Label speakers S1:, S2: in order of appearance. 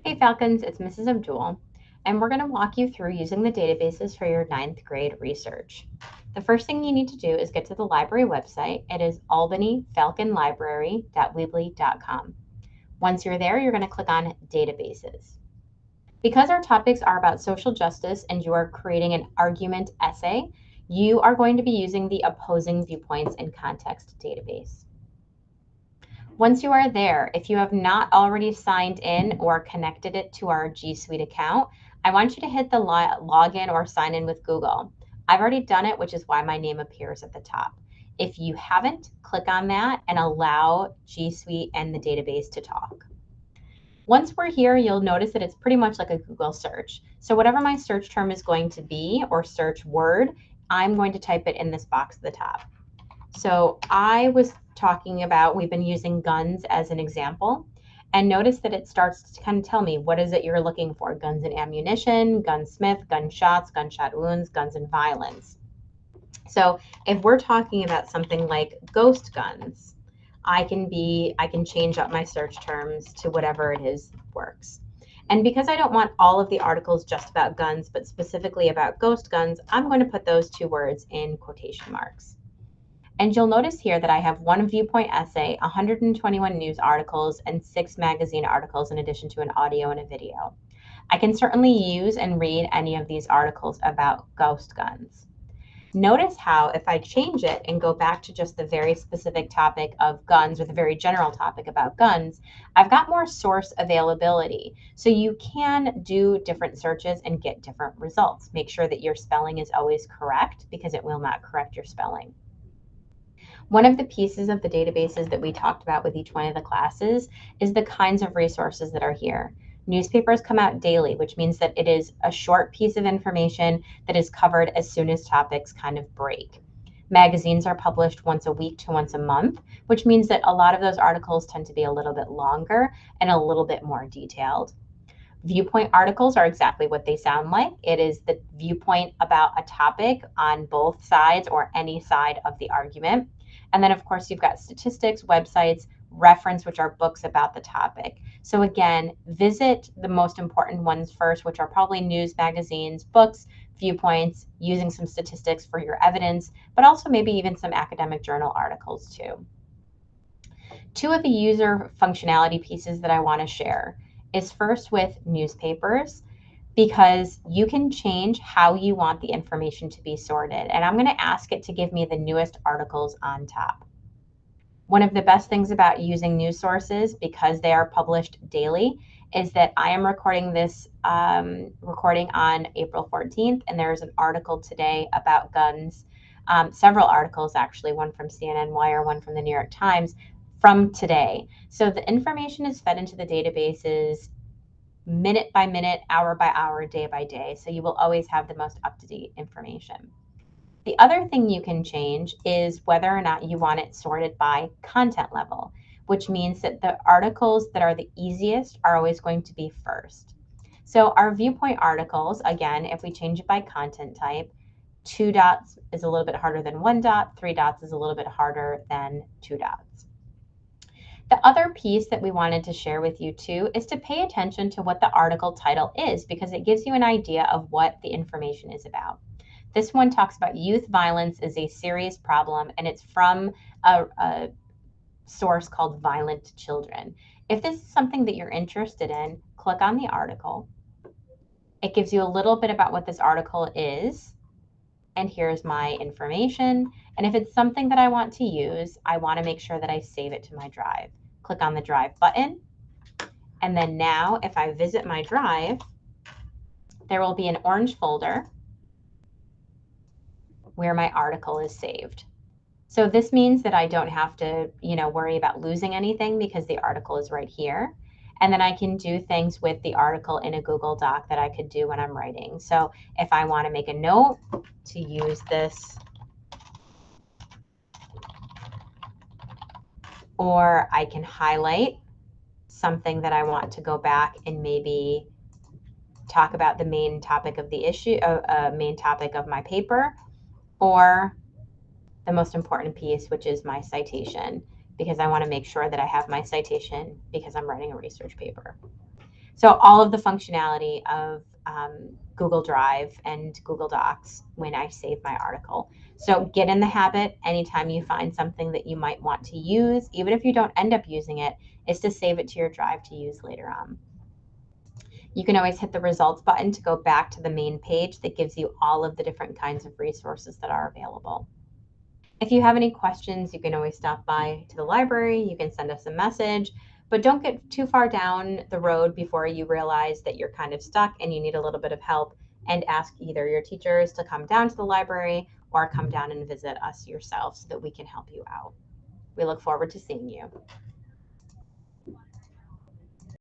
S1: Hey Falcons, it's Mrs. Abdul, and we're going to walk you through using the databases for your ninth grade research. The first thing you need to do is get to the library website. It is albanyfalconlibrary.weebly.com. Once you're there, you're going to click on Databases. Because our topics are about social justice and you are creating an argument essay, you are going to be using the Opposing Viewpoints in Context database. Once you are there, if you have not already signed in or connected it to our G Suite account, I want you to hit the login or sign in with Google. I've already done it, which is why my name appears at the top. If you haven't, click on that and allow G Suite and the database to talk. Once we're here, you'll notice that it's pretty much like a Google search. So whatever my search term is going to be or search word, I'm going to type it in this box at the top. So I was talking about, we've been using guns as an example, and notice that it starts to kind of tell me what is it you're looking for: guns and ammunition, gunsmith, gunshots, gunshot wounds, guns and violence. So if we're talking about something like ghost guns, I can change up my search terms to whatever it is works. And because I don't want all of the articles just about guns, but specifically about ghost guns, I'm going to put those two words in quotation marks. And you'll notice here that I have one viewpoint essay, 121 news articles, and 6 magazine articles in addition to an audio and a video. I can certainly use and read any of these articles about ghost guns. Notice how if I change it and go back to just the very specific topic of guns or the very general topic about guns, I've got more source availability. So you can do different searches and get different results. Make sure that your spelling is always correct because it will not correct your spelling. One of the pieces of the databases that we talked about with each one of the classes is the kinds of resources that are here. Newspapers come out daily, which means that it is a short piece of information that is covered as soon as topics kind of break. Magazines are published once a week to once a month, which means that a lot of those articles tend to be a little bit longer and a little bit more detailed. Viewpoint articles are exactly what they sound like. It is the viewpoint about a topic on both sides or any side of the argument. And then, of course, you've got statistics, websites, reference, which are books about the topic. So again, visit the most important ones first, which are probably news, magazines, books, viewpoints, using some statistics for your evidence, but also maybe even some academic journal articles too. Two of the user functionality pieces that I want to share is first with newspapers, because you can change how you want the information to be sorted. And I'm going to ask it to give me the newest articles on top. One of the best things about using news sources, because they are published daily, is that I am recording this recording on April 14th, and there's an article today about guns, several articles actually, one from CNN Wire, one from the New York Times, from today. So the information is fed into the databases minute by minute, hour by hour, day by day. So you will always have the most up-to-date information. The other thing you can change is whether or not you want it sorted by content level, which means that the articles that are the easiest are always going to be first. So our viewpoint articles, again, if we change it by content type, 2 dots is a little bit harder than 1 dot, 3 dots is a little bit harder than 2 dots. The other piece that we wanted to share with you too is to pay attention to what the article title is, because it gives you an idea of what the information is about. This one talks about youth violence is a serious problem, and it's from a source called Violent Children. If this is something that you're interested in, click on the article. It gives you a little bit about what this article is, and here's my information. And if it's something that I want to use, I want to make sure that I save it to my drive. Click on the Drive button. And then now, if I visit my drive, there will be an orange folder where my article is saved. So this means that I don't have to, worry about losing anything because the article is right here. And then I can do things with the article in a Google Doc that I could do when I'm writing. So if I want to make a note to use this, or I can highlight something that I want to go back and maybe talk about the main topic of the issue, main topic of my paper, or the most important piece, which is my citation, because I want to make sure that I have my citation because I'm writing a research paper. So all of the functionality of Google Drive and Google Docs when I save my article. So get in the habit anytime you find something that you might want to use, even if you don't end up using it, is to save it to your drive to use later on. You can always hit the results button to go back to the main page that gives you all of the different kinds of resources that are available. If you have any questions, you can always stop by to the library. You can send us a message, but don't get too far down the road before you realize that you're kind of stuck and you need a little bit of help, and ask either your teachers to come down to the library or come down and visit us yourself so that we can help you out. We look forward to seeing you.